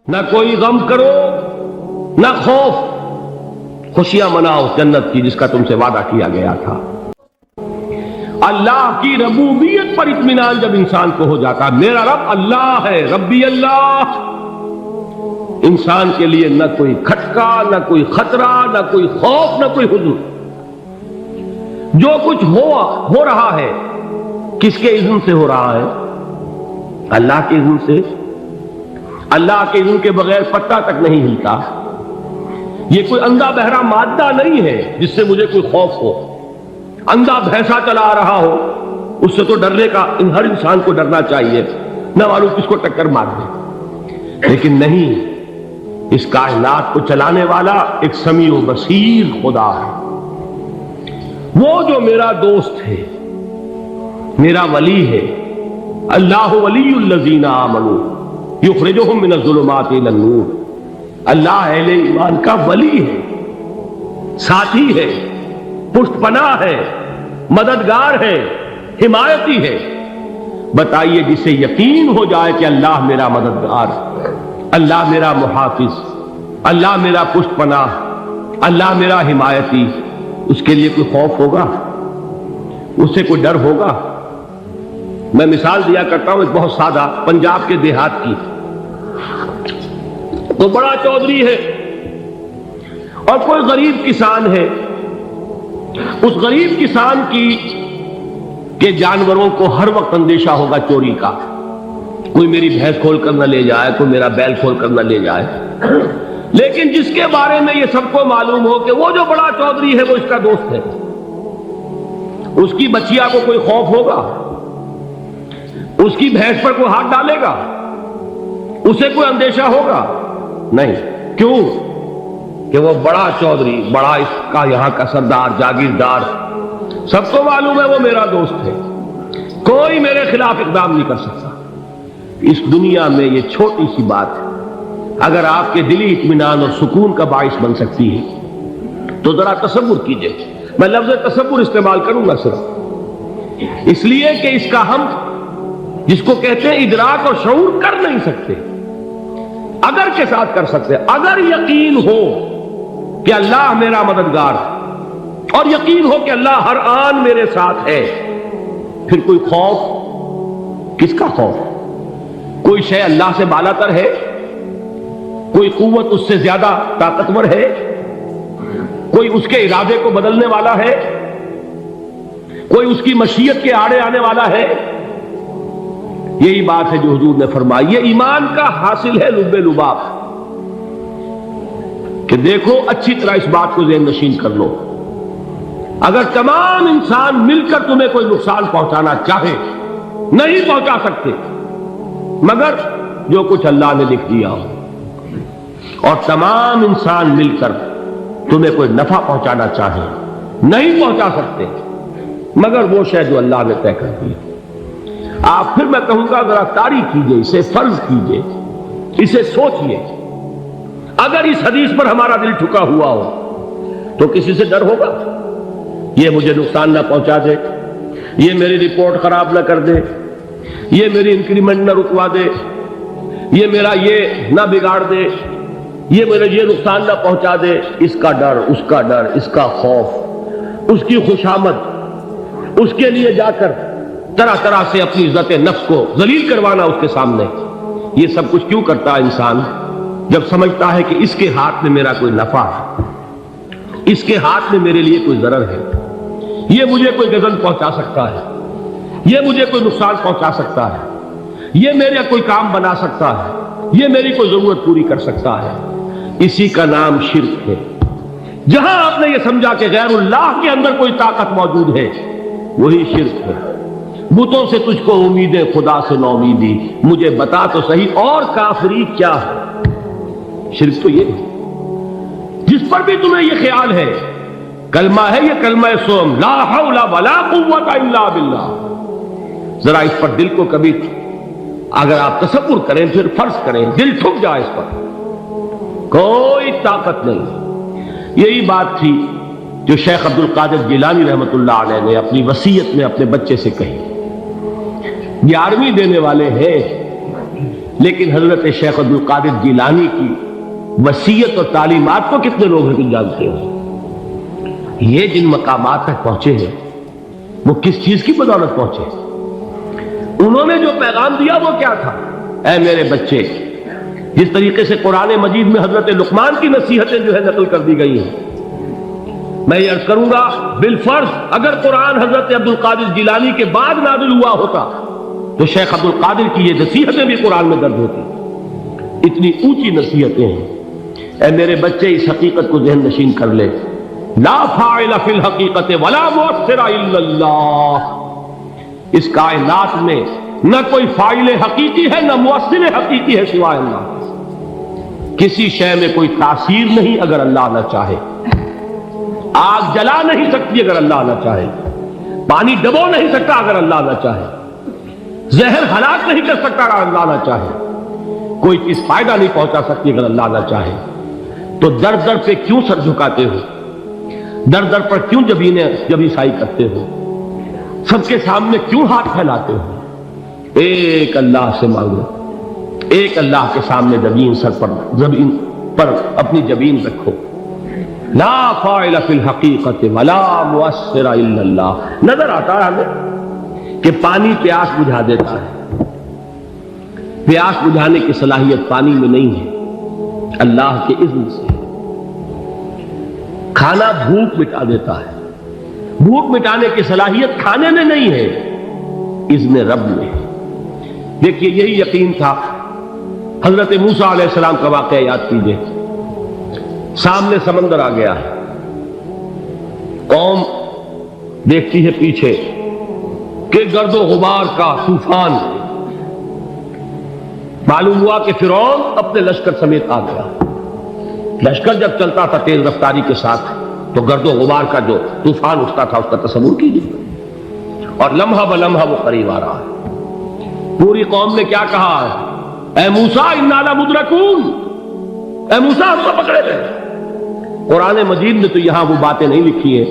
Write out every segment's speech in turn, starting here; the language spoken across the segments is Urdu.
نہ کوئی غم کرو نہ خوف، خوشیاں مناؤ جنت کی جس کا تم سے وعدہ کیا گیا تھا۔ اللہ کی ربوبیت پر اطمینان جب انسان کو ہو جاتا، میرا رب اللہ ہے، ربی اللہ، انسان کے لیے نہ کوئی کھٹکا، نہ کوئی خطرہ، نہ کوئی خوف، نہ کوئی حزن۔ جو کچھ ہو رہا ہے کس کے اذن سے ہو رہا ہے؟ اللہ کے اذن سے۔ اللہ کے اذن کے بغیر پتا تک نہیں ہلتا۔ یہ کوئی اندھا بہرا مادہ نہیں ہے جس سے مجھے کوئی خوف ہو۔ اندھا بھینسا چلا آ رہا ہو اس سے تو ڈرنے کا ہر انسان کو ڈرنا چاہیے، نہ معلوم کس کو ٹکر مار دے۔ لیکن نہیں، اس کائنات کو چلانے والا ایک سمیع و بصیر خدا ہے، وہ جو میرا دوست ہے، میرا ولی ہے۔ اللہ ولی الذین آمنوا یخرجہم من الظلمات الی النور۔ اللہ اہل ایمان کا ولی ہے، ساتھی ہے، پشت پناہ ہے، مددگار ہے، حمایتی ہے۔ بتائیے جسے یقین ہو جائے کہ اللہ میرا مددگار، اللہ میرا محافظ، اللہ میرا پشت پناہ، اللہ میرا حمایتی، اس کے لیے کوئی خوف ہوگا؟ اس سے کوئی ڈر ہوگا؟ میں مثال دیا کرتا ہوں ایک بہت سادہ، پنجاب کے دیہات کی۔ تو بڑا چودھری ہے اور کوئی غریب کسان ہے۔ اس غریب کسان کے جانوروں کو ہر وقت اندیشہ ہوگا چوری کا، کوئی میری بھینس کھول کر نہ لے جائے، کوئی میرا بیل کھول کر نہ لے جائے۔ لیکن جس کے بارے میں یہ سب کو معلوم ہو کہ وہ جو بڑا چودھری ہے وہ اس کا دوست ہے، اس کی بچیا کو کوئی خوف ہوگا؟ اس کی بھینس پر کوئی ہاتھ ڈالے گا؟ اسے کوئی اندیشہ ہوگا؟ نہیں۔ کیوں؟ کہ وہ بڑا چودھری، بڑا اس کا یہاں کا سردار، جاگیردار، سب کو معلوم ہے وہ میرا دوست ہے، کوئی میرے خلاف اقدام نہیں کر سکتا۔ اس دنیا میں یہ چھوٹی سی بات اگر آپ کے دلی اطمینان اور سکون کا باعث بن سکتی ہے تو ذرا تصور کیجئے۔ میں لفظ تصور استعمال کروں گا صرف اس لیے کہ اس کا ہم جس کو کہتے ہیں ادراک اور شعور کر نہیں سکتے، اگر کے ساتھ کر سکتے۔ اگر یقین ہو کہ اللہ میرا مددگار اور یقین ہو کہ اللہ ہر آن میرے ساتھ ہے، پھر کوئی خوف؟ کس کا خوف؟ کوئی شے اللہ سے بالا تر ہے؟ کوئی قوت اس سے زیادہ طاقتور ہے؟ کوئی اس کے ارادے کو بدلنے والا ہے؟ کوئی اس کی مشیت کے آڑے آنے والا ہے؟ یہی بات ہے جو حضور نے فرمائی، یہ ایمان کا حاصل ہے لب لباب، کہ دیکھو اچھی طرح اس بات کو ذہن نشین کر لو، اگر تمام انسان مل کر تمہیں کوئی نقصان پہنچانا چاہے نہیں پہنچا سکتے، مگر جو کچھ اللہ نے لکھ دیا ہو، اور تمام انسان مل کر تمہیں کوئی نفع پہنچانا چاہے نہیں پہنچا سکتے، مگر وہ شے جو اللہ نے طے کر دی۔ آپ پھر میں کہوں گا ذرا تاریخ کیجئے، اسے فرض کیجئے، اسے سوچئے۔ اگر اس حدیث پر ہمارا دل ٹھکا ہوا ہو تو کسی سے ڈر ہوگا؟ یہ مجھے نقصان نہ پہنچا دے، یہ میری رپورٹ خراب نہ کر دے، یہ میری انکریمنٹ نہ رکوا دے، یہ میرا یہ نہ بگاڑ دے، یہ میرے یہ نقصان نہ پہنچا دے۔ اس کا ڈر، اس کا ڈر، اس کا خوف، اس کی خوشامد، اس کے لیے جا کر طرح طرح سے اپنی عزت نفس کو ذلیل کروانا اس کے سامنے، یہ سب کچھ کیوں کرتا ہے انسان؟ جب سمجھتا ہے کہ اس کے ہاتھ میں میرا کوئی نفع ہے، اس کے ہاتھ میں میرے لیے کوئی ضرر ہے، یہ مجھے کوئی غضب پہنچا سکتا ہے، یہ مجھے کوئی نقصان پہنچا سکتا ہے، یہ میرا کوئی کام بنا سکتا ہے، یہ میری کوئی ضرورت پوری کر سکتا ہے، اسی کا نام شرک ہے۔ جہاں آپ نے یہ سمجھا کہ غیر اللہ کے اندر کوئی طاقت موجود ہے، وہی شرک ہے۔ بتوں سے تجھ کو امید ہے، خدا سے نو امیدی، مجھے بتا تو صحیح اور کافری کیا ہے؟ شرک تو یہ ہے جس پر بھی تمہیں یہ خیال ہے، کلمہ ہے یہ کلمہ سوم، لا حول ولا قوت الا باللہ، ذرا اس پر دل کو کبھی اگر آپ تصور کریں، پھر فرض کریں، دل ٹھک جائے اس پر، کوئی طاقت نہیں۔ یہی بات تھی جو شیخ عبد القادر جیلانی رحمۃ اللہ علیہ نے اپنی وصیت میں اپنے بچے سے کہی۔ 11ویں دینے والے ہیں لیکن حضرت شیخ عبد القادر جیلانی کی وصیت اور تعلیمات کو کتنے لوگ ہیں کہ جانتے ہیں؟ یہ جن مقامات تک پہنچے ہیں وہ کس چیز کی بدولت پہنچے؟ انہوں نے جو پیغام دیا وہ کیا تھا؟ اے میرے بچے، جس طریقے سے قرآن مجید میں حضرت لقمان کی نصیحتیں جو ہے نقل کر دی گئی ہیں، میں یہ عرض کروں گا بالفرض اگر قرآن حضرت عبد القادر جیلانی کے بعد نازل ہوا ہوتا تو شیخ عبد القادر کی یہ نصیحتیں بھی قرآن میں درج ہوتی۔ اتنی اونچی نصیحتیں ہیں۔ اے میرے بچے، اس حقیقت کو ذہن نشین کر لے، لا فاعل فی الحقیقت ولا مؤثر الا اللہ۔ اس کائنات میں نہ کوئی فاعل حقیقی ہے نہ مؤثر حقیقی ہے سوائے اللہ۔ کسی شے میں کوئی تاثیر نہیں اگر اللہ نہ چاہے۔ آگ جلا نہیں سکتی اگر اللہ نہ چاہے، پانی ڈبو نہیں سکتا اگر اللہ نہ چاہے، زہر ہلاک نہیں کر سکتا اگر اللہ نہ چاہے، کوئی چیز فائدہ نہیں پہنچا سکتی اگر اللہ نہ چاہے۔ تو در در پہ کیوں سر جھکاتے ہو؟ در در پر کیوں جبیں سائی کرتے ہو؟ سب کے سامنے کیوں ہاتھ پھیلاتے ہو؟ ایک اللہ سے مانگو، ایک اللہ کے سامنے زمین پر اپنی جبین رکھو۔ لا فاعل فی الحقیقت ولا مؤثر الا اللہ۔ نظر آتا ہے ہمیں کہ پانی پیاس بجھا دیتا ہے، پیاس بجھانے کی صلاحیت پانی میں نہیں ہے، اللہ کے اذن سے۔ کھانا بھوک مٹا دیتا ہے، بھوک مٹانے کی صلاحیت کھانے میں نہیں ہے، اذن رب میں۔ دیکھیے یہی یقین تھا حضرت موسیٰ علیہ السلام کا واقعہ یاد کیجئے۔ سامنے سمندر آ گیا ہے، قوم دیکھتی ہے پیچھے کہ گرد و غبار کا طوفان۔ معلوم ہوا کہ فرعون اپنے لشکر سمیت آ گیا۔ لشکر جب چلتا تھا تیز رفتاری کے ساتھ تو گرد و غبار کا جو طوفان اٹھتا تھا اس کا تصور کیجیے، اور لمحہ بلمحہ وہ قریب آ رہا ہے۔ پوری قوم نے کیا کہا ہے؟ اے موسیٰ انا لمدرکون، اے موسیٰ ہم کو پکڑے گئے۔ قرآن مجید میں تو یہاں وہ باتیں نہیں لکھی ہیں،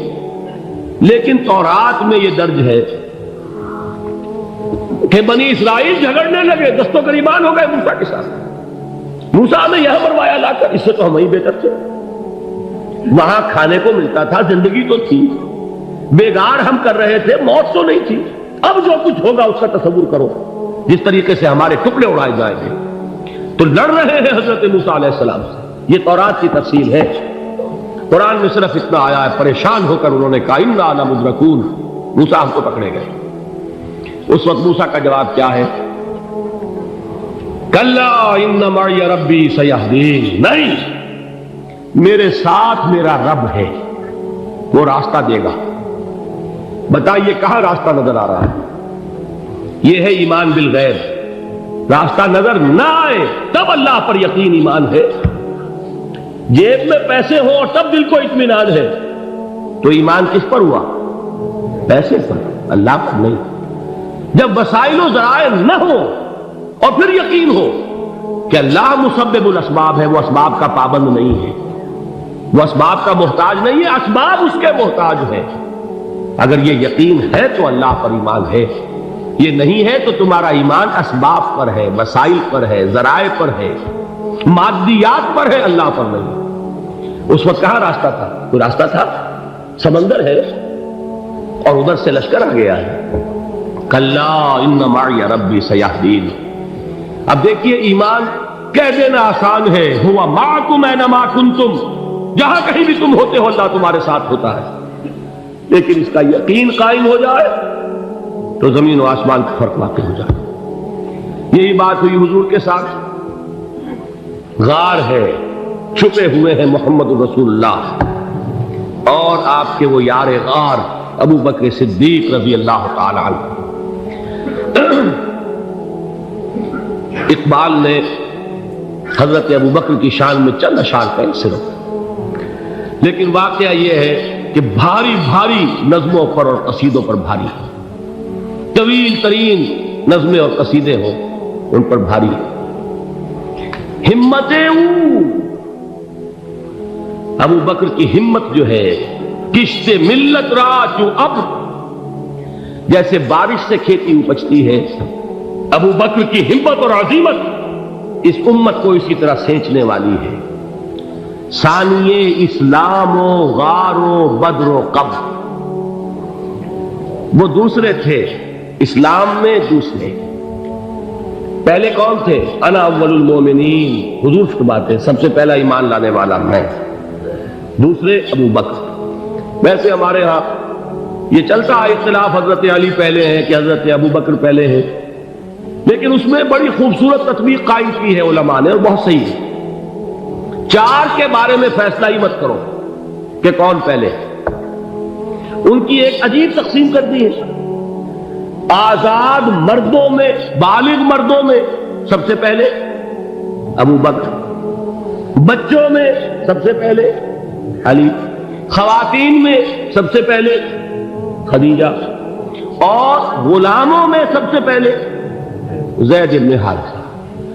لیکن تورات میں یہ درج ہے کہ بنی اسرائیل جھگڑنے لگے، دست و گریبان ہو گئے موسیٰ کے ساتھ۔ موسیٰ نے یہ مروایا لا کر، اس سے تو ہم ہی بہتر تھے، وہاں کھانے کو ملتا تھا، زندگی تو تھی، بیگار ہم کر رہے تھے، موت تو نہیں تھی۔ اب جو کچھ ہوگا اس کا تصور کرو، جس طریقے سے ہمارے ٹکڑے اڑائے جائیں گے۔ تو لڑ رہے ہیں حضرت موسیٰ علیہ السلام سے، یہ تورات کی تفصیل ہے۔ قرآن میں صرف اتنا آیا ہے، پریشان ہو کر انہوں نے کہا انا لمدرکون، موسیٰ ہم کو پکڑے گئے۔ اس وقت موسیٰ کا جواب کیا ہے؟ کلا ان معی ربی سیہدین، نہیں، میرے ساتھ میرا رب ہے، وہ راستہ دے گا۔ بتائیے کہاں راستہ نظر آ رہا ہے؟ یہ ہے ایمان بالغیب۔ راستہ نظر نہ آئے تب اللہ پر یقین ایمان ہے۔ جیب میں پیسے ہو اور تب دل کو اطمینان ہے تو ایمان کس پر ہوا؟ پیسے پر، اللہ پر نہیں۔ جب وسائل و ذرائع نہ ہو اور پھر یقین ہو کہ اللہ مسبب الاسباب ہے، وہ اسباب کا پابند نہیں ہے، وہ اسباب کا محتاج نہیں ہے، اسباب اس کے محتاج ہے۔ اگر یہ یقین ہے تو اللہ پر ایمان ہے، یہ نہیں ہے تو تمہارا ایمان اسباب پر ہے، وسائل پر ہے، ذرائع پر ہے، مادیات پر ہے، اللہ پر نہیں۔ اس وقت کہاں راستہ تھا؟ کوئی راستہ تھا؟ سمندر ہے اور ادھر سے لشکر آ گیا ہے۔ کلا ان معی ربی سیہدین۔ اب دیکھیے ایمان کہہ دینا آسان ہے، ہوا معکم اینما کنتم، جہاں کہیں بھی تم ہوتے ہو اللہ تمہارے ساتھ ہوتا ہے، لیکن اس کا یقین قائم ہو جائے تو زمین و آسمان کا فرق واقع ہو جائے۔ یہی بات ہوئی حضور کے ساتھ۔ غار ہے، چھپے ہوئے ہیں محمد رسول اللہ اور آپ کے وہ یار غار ابو بکر صدیق رضی اللہ تعالی عنہ۔ اقبال نے حضرت ابو بکر کی شان میں چند اشعار کہے صرف، لیکن واقعہ یہ ہے کہ بھاری بھاری نظموں پر اور قصیدوں پر بھاری ہے، طویل ترین نظمیں اور قصیدے ہوں ان پر بھاری ہے۔ ہمتیں ابو بکر کی ہمت جو ہے، کشت ملت را جو اب، جیسے بارش سے کھیتی اپجتی ہے، ابو بکر کی ہمت اور عزیمت اس امت کو اسی طرح سینچنے والی ہے۔ ثانیے اسلام و غار و بدر و قبر، وہ دوسرے تھے اسلام میں، دوسرے پہلے کون تھے؟ انا اول المومنین، حضور فرماتے ہیں سب سے پہلا ایمان لانے والا میں، دوسرے ابو بکر۔ ویسے ہمارے ہاں یہ چلتا ہے اختلاف، حضرت علی پہلے ہیں کہ حضرت ابو بکر پہلے ہیں، لیکن اس میں بڑی خوبصورت تطبیق قائم کی ہے علماء نے، اور بہت صحیح ہے۔ چار کے بارے میں فیصلہ ہی مت کرو کہ کون پہلے، ان کی ایک عجیب تقسیم کر دی ہے۔ آزاد مردوں میں، بالغ مردوں میں سب سے پہلے ابو بکر، بچوں میں سب سے پہلے علی، خواتین میں سب سے پہلے خدیجہ، اور غلاموں میں سب سے پہلے زید بن حارثہ۔